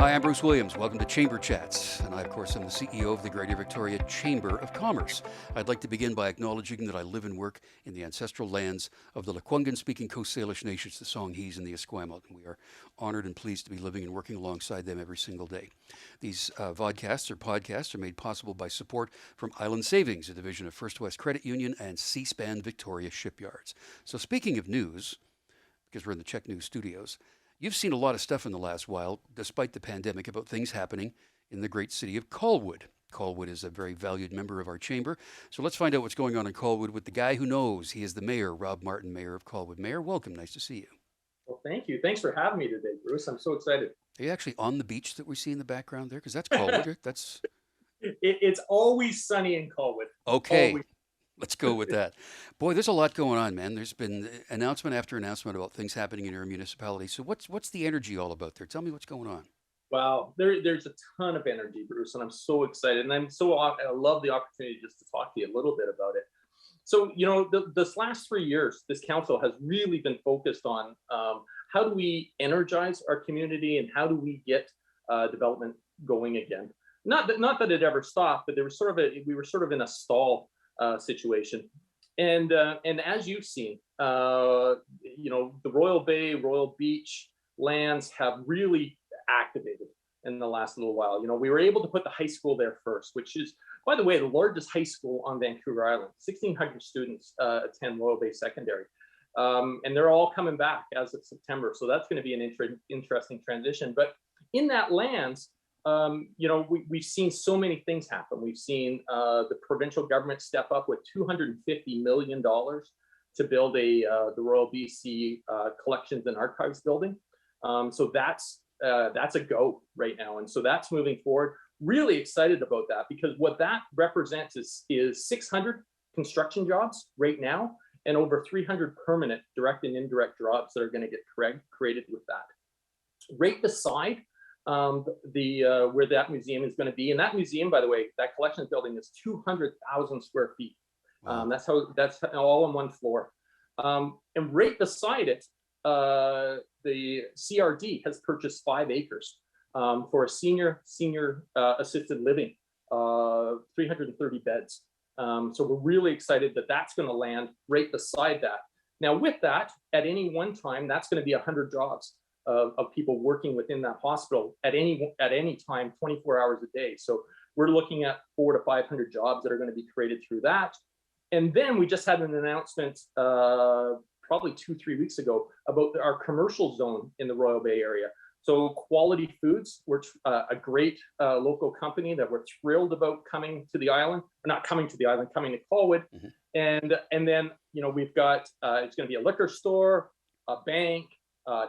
Hi, I'm Bruce Williams. Welcome to Chamber Chats. And I, of course, am the CEO of the Greater Victoria Chamber of Commerce. I'd like to begin by acknowledging that I live and work in the ancestral lands of the Lekwungen-speaking Coast Salish nations, the Songhees and the Esquimalt. And we are honored and pleased to be living and working alongside them every single day. These podcasts are made possible by support from Island Savings, a division of First West Credit Union, and C-SPAN Victoria Shipyards. So speaking of news, because we're in the Czech News studios, you've seen a lot of stuff in the last while, despite the pandemic, about things happening in the great city of Colwood. Colwood is a very valued member of our chamber. So let's find out what's going on in Colwood with the guy who knows. He is the mayor, Rob Martin, mayor of Colwood. Mayor, welcome. Nice to see you. Well, thank you. Thanks for having me today, Bruce. I'm so excited. Are you actually on the beach that we see in the background there? Because that's Colwood. That's It's always sunny in Colwood. okay. Always. Let's go with that. Boy, there's a lot going on, man. There's been announcement after announcement about things happening in your municipality. So what's the energy all about there? Tell me what's going on. Wow, there's a ton of energy, Bruce, and I'm so excited. And I love the opportunity just to talk to you a little bit about it. So, this last 3 years, this council has really been focused on how do we energize our community and how do we get development going again. Not that it ever stopped, but we were sort of in a stall situation. And as you've seen, the Royal Bay, Royal Beach lands have really activated in the last little while. We were able to put the high school there first, which is, by the way, the largest high school on Vancouver Island. 1,600 students attend Royal Bay Secondary. And they're all coming back as of September. So that's going to be an interesting transition. But in that lands, we've seen so many things happen. We've seen the provincial government step up with $250 million to build the Royal BC Collections and Archives building. So that's a go right now. And so that's moving forward. Really excited about that, because what that represents is 600 construction jobs right now and over 300 permanent direct and indirect jobs that are going to get created with that. Right beside where that museum is going to be. And that museum, by the way, that collections building is 200,000 square feet. Wow. That's all on one floor. And right beside it, the CRD has purchased 5 acres for a senior assisted living, 330 beds. So we're really excited that that's going to land right beside that. Now, with that, at any one time, that's going to be 100 jobs of people working within that hospital at any time, 24 hours a day. So we're looking at 400 to 500 jobs that are going to be created through that. And then we just had an announcement probably 2-3 weeks ago about our commercial zone in the Royal Bay area. So Quality Foods, we're a great local company that we're thrilled about coming to the island, or not coming to the island, coming to Colwood. Mm-hmm. And then, we've got, it's going to be a liquor store, a bank,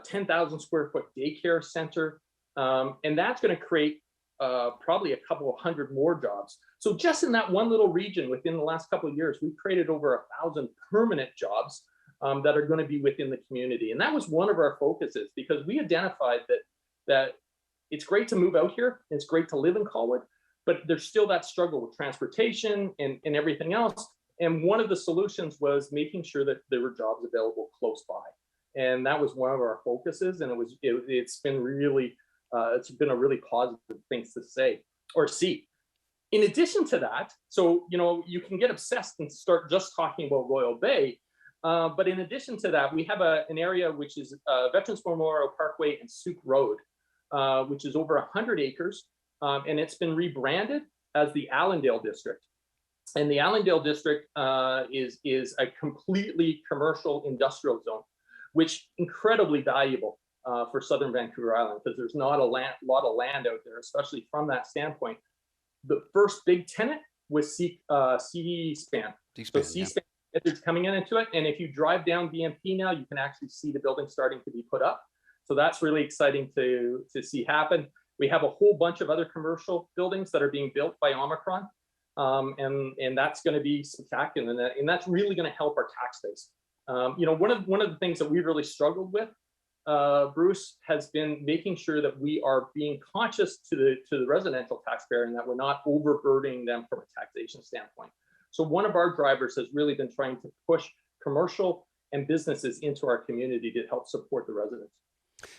10,000 square foot daycare center. And that's going to create probably a couple of hundred more jobs. So just in that one little region within the last couple of years, we've created over 1,000 permanent jobs that are going to be within the community. And that was one of our focuses, because we identified that it's great to move out here, it's great to live in Colwood, but there's still that struggle with transportation and everything else. And one of the solutions was making sure that there were jobs available close by. And that was one of our focuses. And it's been a really positive thing to say or see. In addition to that, so, you can get obsessed and start just talking about Royal Bay. But in addition to that, we have an area which is Veterans Memorial Parkway and Souk Road, which is over 100 acres. And it's been rebranded as the Allendale District. And the Allendale District is a completely commercial industrial zone, which incredibly valuable for Southern Vancouver Island, because there's not a lot of land out there, especially from that standpoint. The first big tenant was C-SPAN. So C-SPAN is coming into it. And if you drive down BMP now, you can actually see the building starting to be put up. So that's really exciting to see happen. We have a whole bunch of other commercial buildings that are being built by Omicron. And that's going to be spectacular. And that's really going to help our tax base. One of the things that we've really struggled with, Bruce, has been making sure that we are being conscious to the residential taxpayer and that we're not overburdening them from a taxation standpoint. So one of our drivers has really been trying to push commercial and businesses into our community to help support the residents.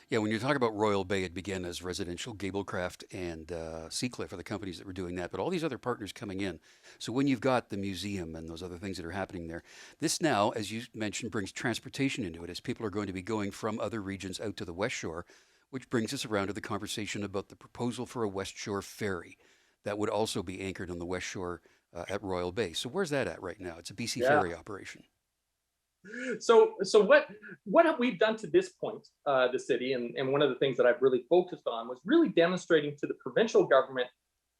Yeah, when you talk about Royal Bay, it began as residential. Gablecraft and Seacliff are the companies that were doing that, but all these other partners coming in. So when you've got the museum and those other things that are happening there, this now, as you mentioned, brings transportation into it, as people are going to be going from other regions out to the West Shore, which brings us around to the conversation about the proposal for a West Shore ferry that would also be anchored on the West Shore at Royal Bay. So where's that at right now? It's a BC Yeah. ferry operation. So what have we done to this point, the city, and one of the things that I've really focused on was really demonstrating to the provincial government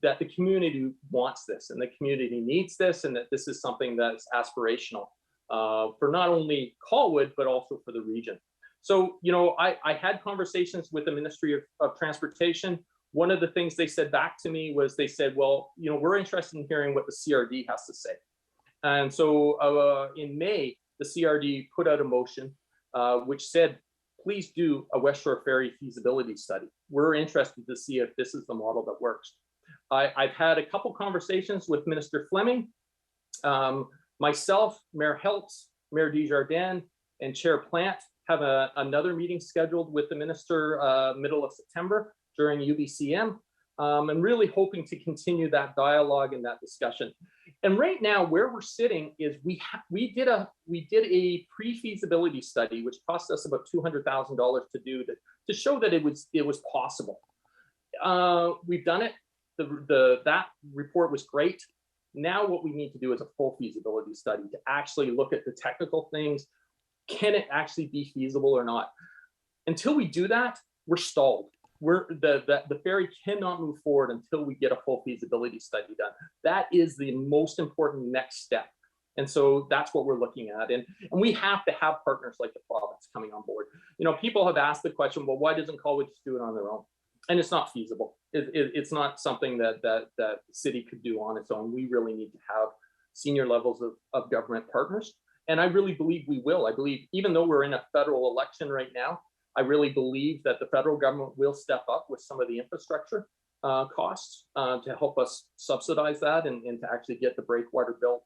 that the community wants this and the community needs this, and that this is something that's aspirational for not only Colwood but also for the region. So I had conversations with the Ministry of Transportation. One of the things they said back to me was they said, well, we're interested in hearing what the CRD has to say. And so in May, the CRD put out a motion which said, please do a West Shore Ferry feasibility study. We're interested to see if this is the model that works. I've had a couple conversations with Minister Fleming, myself, Mayor Heltz, Mayor Desjardins, and Chair Plant have another meeting scheduled with the minister middle of September during UBCM. I'm really hoping to continue that dialogue and that discussion. And right now, where we're sitting is we did a pre-feasibility study, which cost us about $200,000 to do to show that it was possible. We've done it. That report was great. Now what we need to do is a full feasibility study to actually look at the technical things. Can it actually be feasible or not? Until we do that, we're stalled. The ferry cannot move forward until we get a full feasibility study done. That is the most important next step. And so that's what we're looking at. And we have to have partners like the province coming on board. People have asked the question, well, why doesn't Colwood just do it on their own? And it's not feasible. It's not something that the city could do on its own. We really need to have senior levels of government partners. And I really believe we will. I believe, even though we're in a federal election right now, I really believe that the federal government will step up with some of the infrastructure costs to help us subsidize that and to actually get the breakwater built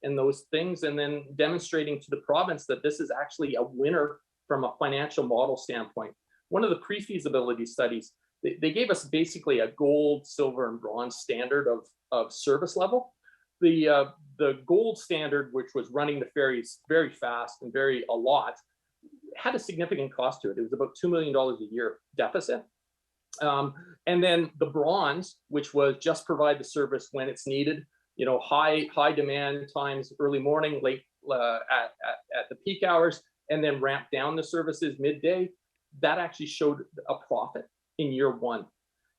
and those things, and then demonstrating to the province that this is actually a winner from a financial model standpoint. One of the pre-feasibility studies, they gave us basically a gold, silver, and bronze standard of service level. The gold standard, which was running the ferries very fast and a lot, had a significant cost to it. It was about $2 million a year deficit. And then the bronze, which was just provide the service when it's needed, high demand times, early morning, late at the peak hours, and then ramp down the services midday. That actually showed a profit in year one.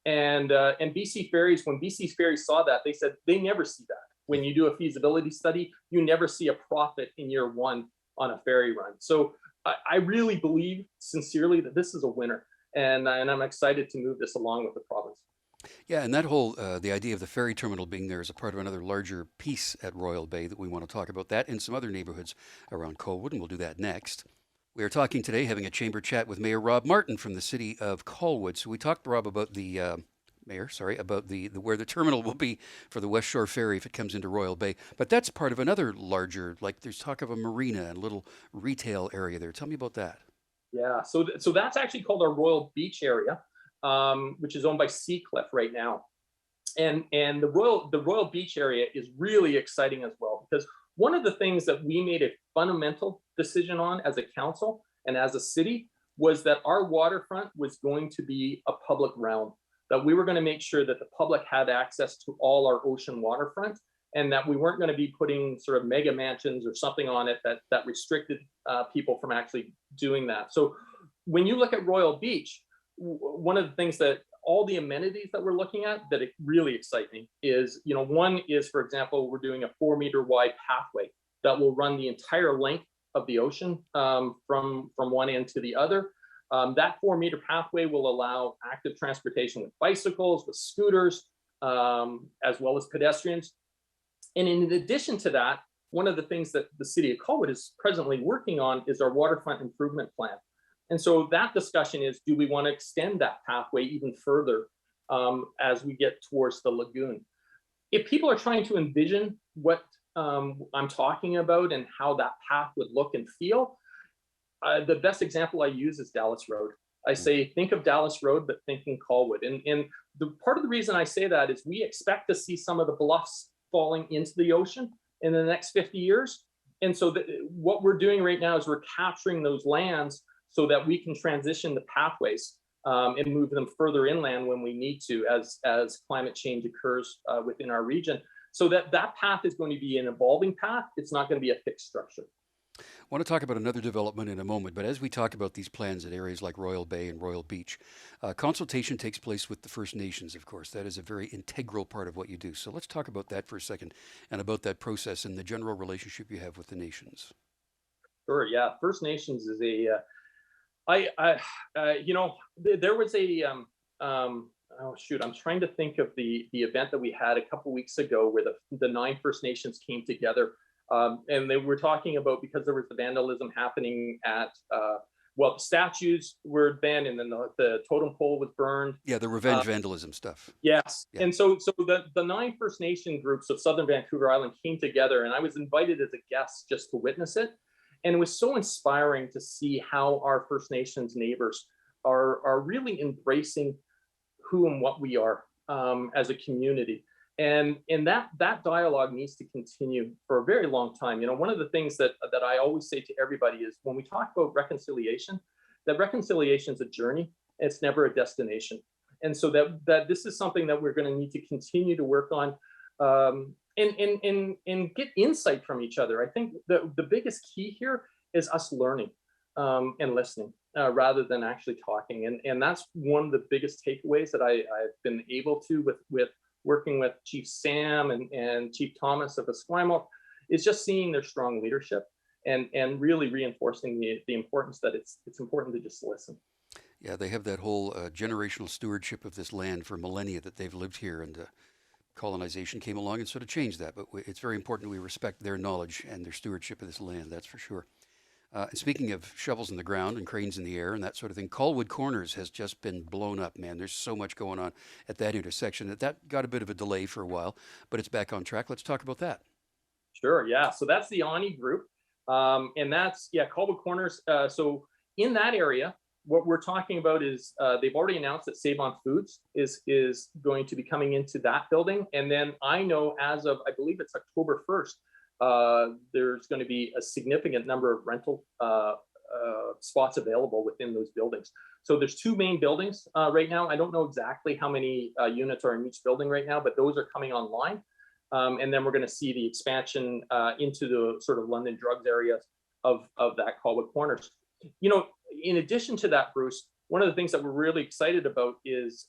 And BC Ferries, when BC Ferries saw that, they said they never see that. When you do a feasibility study, you never see a profit in year one on a ferry run. So I really believe sincerely that this is a winner, and I'm excited to move this along with the province. Yeah, and that whole the idea of the ferry terminal being there is a part of another larger piece at Royal Bay that we want to talk about, that and some other neighborhoods around Colwood, and we'll do that next. We are talking today, having a chamber chat with Mayor Rob Martin from the City of Colwood. So we talked, Rob, about the Mayor, sorry, about the where the terminal will be for the West Shore Ferry if it comes into Royal Bay. But that's part of another larger, like there's talk of a marina and a little retail area there. Tell me about that. Yeah, so that's actually called our Royal Beach area, which is owned by Seacliff right now. And the Royal Beach area is really exciting as well, because one of the things that we made a fundamental decision on as a council and as a city was that our waterfront was going to be a public realm, that we were going to make sure that the public had access to all our ocean waterfront, and that we weren't going to be putting sort of mega mansions or something on it that restricted people from actually doing that. So when you look at Royal Beach, one of the things that all the amenities that we're looking at that really excite me is, one is, for example, we're doing a 4-meter wide pathway that will run the entire length of the ocean from one end to the other. That 4-meter pathway will allow active transportation with bicycles, with scooters, as well as pedestrians. And in addition to that, one of the things that the City of Colwood is presently working on is our waterfront improvement plan. And so that discussion is, do we want to extend that pathway even further as we get towards the lagoon? If people are trying to envision what I'm talking about and how that path would look and feel, the best example I use is Dallas Road. I say, think of Dallas Road, but think in Colwood. And the part of the reason I say that is we expect to see some of the bluffs falling into the ocean in the next 50 years. And so what we're doing right now is we're capturing those lands so that we can transition the pathways and move them further inland when we need to, as climate change occurs within our region. So that path is going to be an evolving path. It's not going to be a fixed structure. I want to talk about another development in a moment, but as we talk about these plans at areas like Royal Bay and Royal Beach, consultation takes place with the First Nations, of course. That is a very integral part of what you do. So let's talk about that for a second and about that process and the general relationship you have with the nations. Sure. Yeah. First Nations is there was oh shoot, I'm trying to think of the event that we had a couple weeks ago where the 9 First Nations came together. And they were talking about, because there was the vandalism happening at, the statues were banned, and then the totem pole was burned. Yeah, the revenge vandalism stuff. Yes. Yeah. And so the 9 First Nation groups of Southern Vancouver Island came together, and I was invited as a guest just to witness it. And it was so inspiring to see how our First Nations neighbors are really embracing who and what we are as a community. And that dialogue needs to continue for a very long time. One of the things that I always say to everybody is, when we talk about reconciliation, that reconciliation is a journey. It's never a destination. And so that this is something that we're going to need to continue to work on and get insight from each other. I think the biggest key here is us learning and listening rather than actually talking. And that's one of the biggest takeaways that I've been able to with working with Chief Sam and Chief Thomas of Esquimalt, is just seeing their strong leadership and really reinforcing the importance that it's important to just listen. Yeah, they have that whole generational stewardship of this land for millennia that they've lived here, and colonization came along and sort of changed that. But it's very important we respect their knowledge and their stewardship of this land, that's for sure. And speaking of shovels in the ground and cranes in the air and that sort of thing, Colwood Corners has just been blown up, man. There's so much going on at that intersection. That got a bit of a delay for a while, but it's back on track. Let's talk about that. Sure, yeah. So that's the Ani group. And that's, Colwood Corners. So in that area, what we're talking about is they've already announced that Save On Foods is going to be coming into that building. And then I know as of, I believe it's October 1st, there's going to be a significant number of rental spots available within those buildings. So there's 2 main buildings right now. I don't know exactly how many units are in each building right now, but those are coming online. And then we're going to see the expansion into the sort of London drugs areas of that Colwood Corners. In addition to that, Bruce, one of the things that we're really excited about is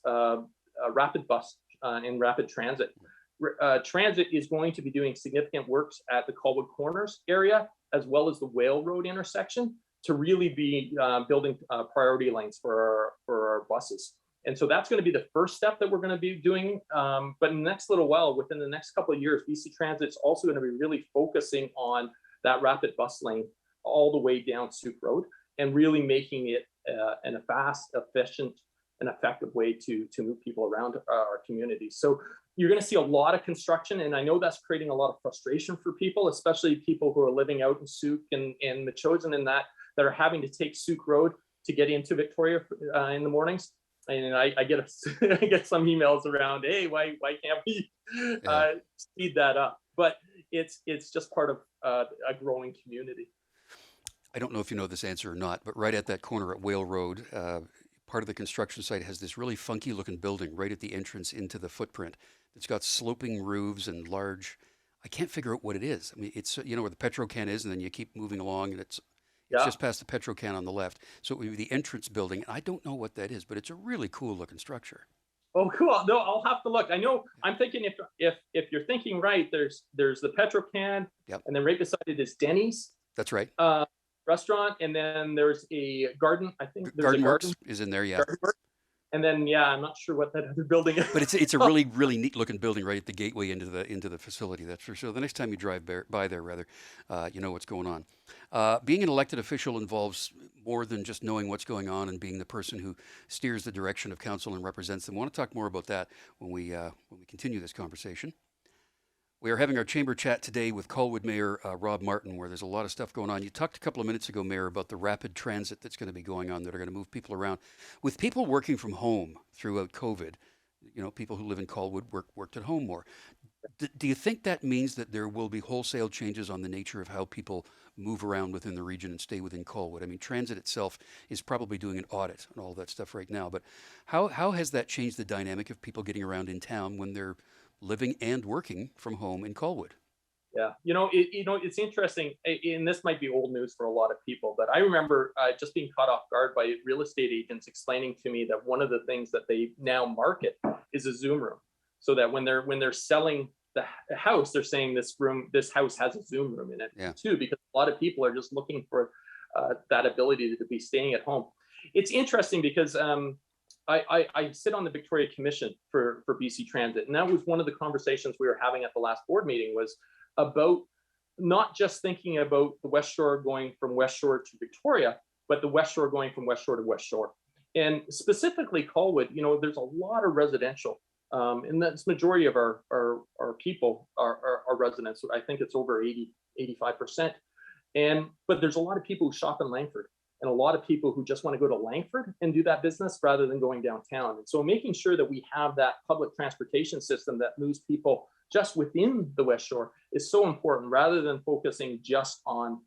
rapid bus and rapid transit. Transit is going to be doing significant works at the Colwood Corners area, as well as the Whale Road intersection, to really be building priority lanes for our buses. And so that's going to be the first step that we're going to be doing. But in the next little while, within the next couple of years, BC Transit's also going to be really focusing on that rapid bus lane all the way down Souk Road, and really making it a fast, efficient, and effective way to move people around our community. So you're going to see a lot of construction, and I know that's creating a lot of frustration for people, especially people who are living out in Souk and Metchosin and that are having to take Souk Road to get into Victoria in the mornings. And I get some emails around, hey, why can't we speed that up? But it's just part of a growing community. I don't know if you know this answer or not, but right at that corner at Whale Road, part of the construction site has this really funky looking building right at the entrance into the footprint. It's got sloping roofs and large, I can't figure out what it is. I mean, it's, where the Petrocan is, and then you keep moving along, and it's just past the Petrocan on the left. So it would be the entrance building. I don't know what that is, but it's a really cool looking structure. Oh, cool. No, I'll have to look. I know, I'm thinking if you're thinking right, there's the Petrocan, and then right beside it is Denny's. That's right. Restaurant, and then there's a garden. I think there's Garden a Works is in there, yeah. And then I'm not sure what that other building is. But it's a really really neat looking building right at the gateway into the facility. That's for sure. The next time you drive by there, you know what's going on. Being an elected official involves more than just knowing what's going on and being the person who steers the direction of council and represents them. I want to talk more about that when we continue this conversation. We are having our chamber chat today with Colwood Mayor Rob Martin, where there's a lot of stuff going on. You talked a couple of minutes ago, Mayor, about the rapid transit that's going to be going on that are going to move people around. With people working from home throughout COVID, people who live in Colwood worked at home more. Do you think that means that there will be wholesale changes on the nature of how people move around within the region and stay within Colwood? I mean, transit itself is probably doing an audit and all that stuff right now, but how has that changed the dynamic of people getting around in town when they're living and working from home in Colwood? Yeah, it's interesting, and this might be old news for a lot of people, but I remember just being caught off guard by real estate agents explaining to me that one of the things that they now market is a Zoom room, so that when they're selling the house, they're saying this house has a Zoom room in it, Yeah. too, because a lot of people are just looking for that ability to be staying at home. It's interesting because I sit on the Victoria Commission for BC Transit, and that was one of the conversations we were having at the last board meeting, was about not just thinking about the West Shore going from West Shore to Victoria, but the West Shore going from West Shore to West Shore. And specifically Colwood, there's a lot of residential, and that's majority of our people are residents. I think it's over 85%. But there's a lot of people who shop in Langford, and a lot of people who just want to go to Langford and do that business rather than going downtown. And so making sure that we have that public transportation system that moves people just within the West Shore is so important, rather than focusing just on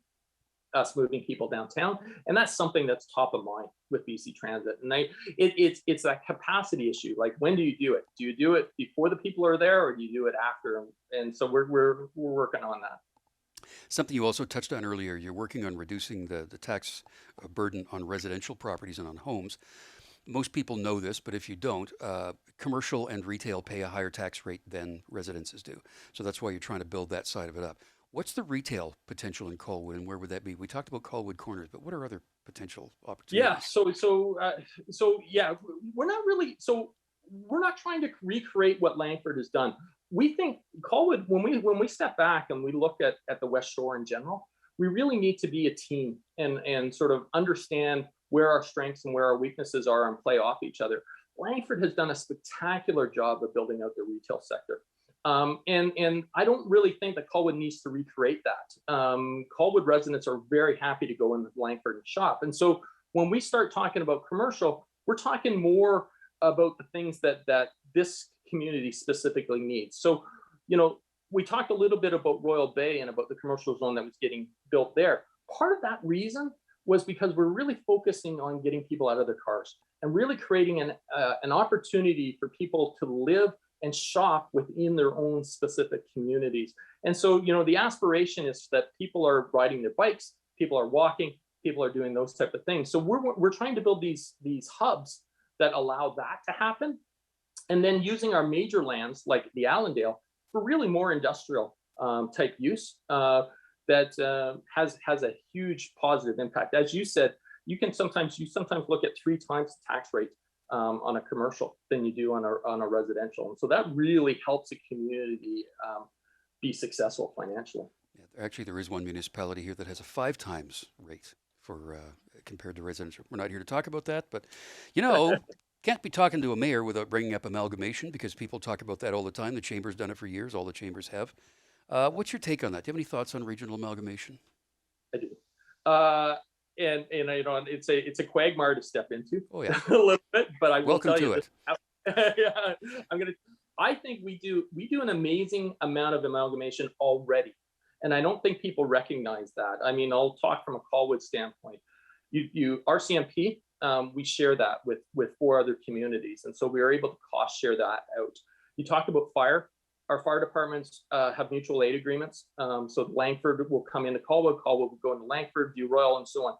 us moving people downtown. And that's something that's top of mind with BC Transit. And it's that capacity issue. Like, when do you do it? Do you do it before the people are there, or do you do it after? And so we're working on that. Something you also touched on earlier, you're working on reducing the tax burden on residential properties and on homes. Most people know this, but if you don't, commercial and retail pay a higher tax rate than residences do. So that's why you're trying to build that side of it up. What's the retail potential in Colwood, and where would that be? We talked about Colwood Corners, but what are other potential opportunities? Yeah, so yeah, we're not trying to recreate what Langford has done. We think Colwood, when we step back and we look at the West Shore in general, we really need to be a team and sort of understand where our strengths and where our weaknesses are and play off each other. Langford has done a spectacular job of building out the retail sector. And I don't really think that Colwood needs to recreate that. Colwood residents are very happy to go into Langford and shop. And so when we start talking about commercial, we're talking more about the things that this community specifically needs. So, we talked a little bit about Royal Bay and about the commercial zone that was getting built there. Part of that reason was because we're really focusing on getting people out of their cars and really creating an opportunity for people to live and shop within their own specific communities. And so, the aspiration is that people are riding their bikes, people are walking, people are doing those type of things. So we're trying to build these hubs that allow that to happen. And then using our major lands like the Allendale for really more industrial type use that has a huge positive impact. As you said, you sometimes look at 3 times the tax rate on a commercial than you do on a residential. And so that really helps a community be successful financially. Yeah, actually, there is one municipality here that has a 5 times rate for compared to residential. We're not here to talk about that, but can't be talking to a mayor without bringing up amalgamation, because people talk about that all the time. The chamber's done it for years. All the chambers have. What's your take on that? Do you have any thoughts on regional amalgamation? I do. And it's a quagmire to step into. Oh yeah, a little bit, but I will welcome tell to you it. I think we do an amazing amount of amalgamation already, and I don't think people recognize that. I mean, I'll talk from a Colwood standpoint. You RCMP, we share that with 4 other communities, and so we are able to cost share that out. You talk about fire. Our fire departments have mutual aid agreements. So Langford will come into Colwood, Colwood will go into Langford, View Royal, and so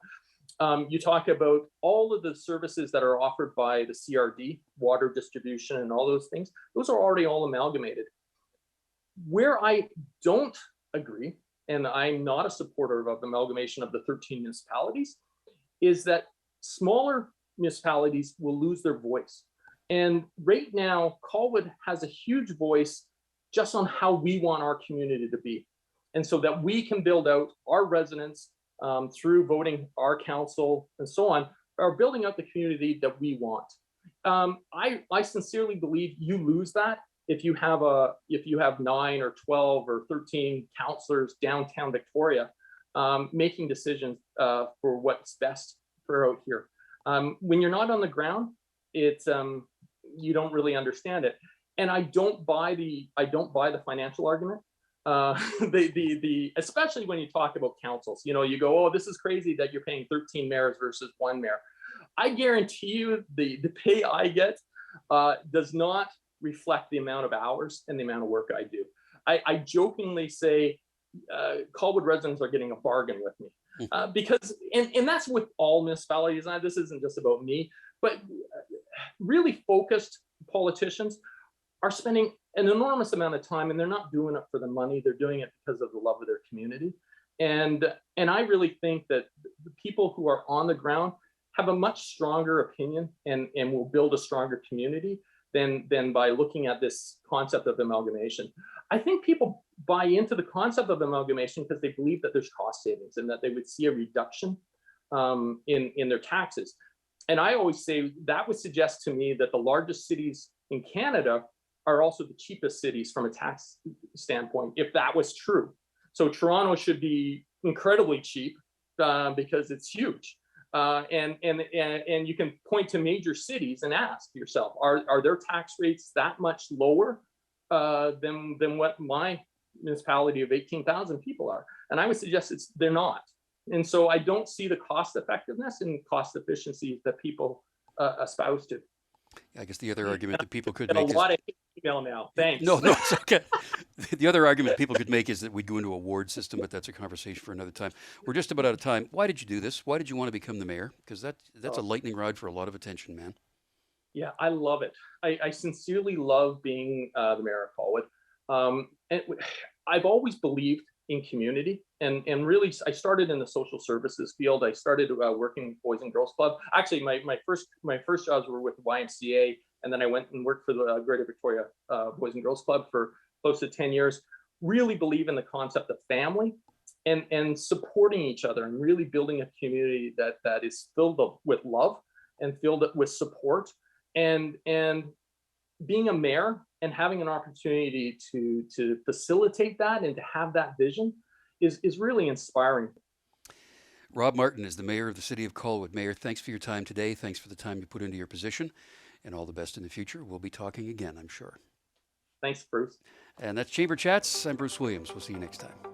on. You talk about all of the services that are offered by the CRD, water distribution, and all those things. Those are already all amalgamated. Where I don't agree, and I'm not a supporter of amalgamation of the 13 municipalities, is that smaller municipalities will lose their voice. And right now, Colwood has a huge voice just on how we want our community to be. And so that we can build out our residents through voting our council and so on, are building out the community that we want. I sincerely believe you lose that if you have 9 or 12 or 13 councillors downtown Victoria making decisions for what's best for out here. When you're not on the ground, it's you don't really understand it. And I don't buy the financial argument. Especially when you talk about councils, you go, oh, this is crazy that you're paying 13 mayors versus 1 mayor. I guarantee you the pay I get does not reflect the amount of hours and the amount of work I do. I jokingly say Colwood residents are getting a bargain with me because, and that's with all municipalities. This isn't just about me, but really focused politicians are spending an enormous amount of time, and they're not doing it for the money. They're doing it because of the love of their community. And I really think that the people who are on the ground have a much stronger opinion and will build a stronger community than by looking at this concept of amalgamation. I think people buy into the concept of amalgamation because they believe that there's cost savings and that they would see a reduction in their taxes. And I always say that would suggest to me that the largest cities in Canada are also the cheapest cities from a tax standpoint, if that was true. So Toronto should be incredibly cheap because it's huge. And you can point to major cities and ask yourself, are their tax rates that much lower than what my municipality of 18,000 people are? And I would suggest they're not. And so I don't see the cost effectiveness and cost efficiency that people espouse to. I guess the other argument that people could Get make a lot of email now. Thanks. No, it's okay. The other argument people could make is that we'd go into a ward system, but that's a conversation for another time. We're just about out of time. Why did you do this? Why did you want to become the mayor? Because that's a lightning rod for a lot of attention, man. Yeah, I love it. I sincerely love being the mayor of Colwood. And I've always believed in community, and really, I started in the social services field. I started working with Boys and Girls Club. Actually, my first jobs were with the YMCA, and then I went and worked for the Greater Victoria Boys and Girls Club for close to 10 years. Really believe in the concept of family and supporting each other, and really building a community that is filled with love and filled with support. And being a mayor and having an opportunity to facilitate that and to have that vision is really inspiring. Rob Martin is the mayor of the City of Colwood. Mayor, thanks for your time today. Thanks for the time you put into your position, and all the best in the future. We'll be talking again, I'm sure. Thanks, Bruce. And that's Chamber Chats. I'm Bruce Williams. We'll see you next time.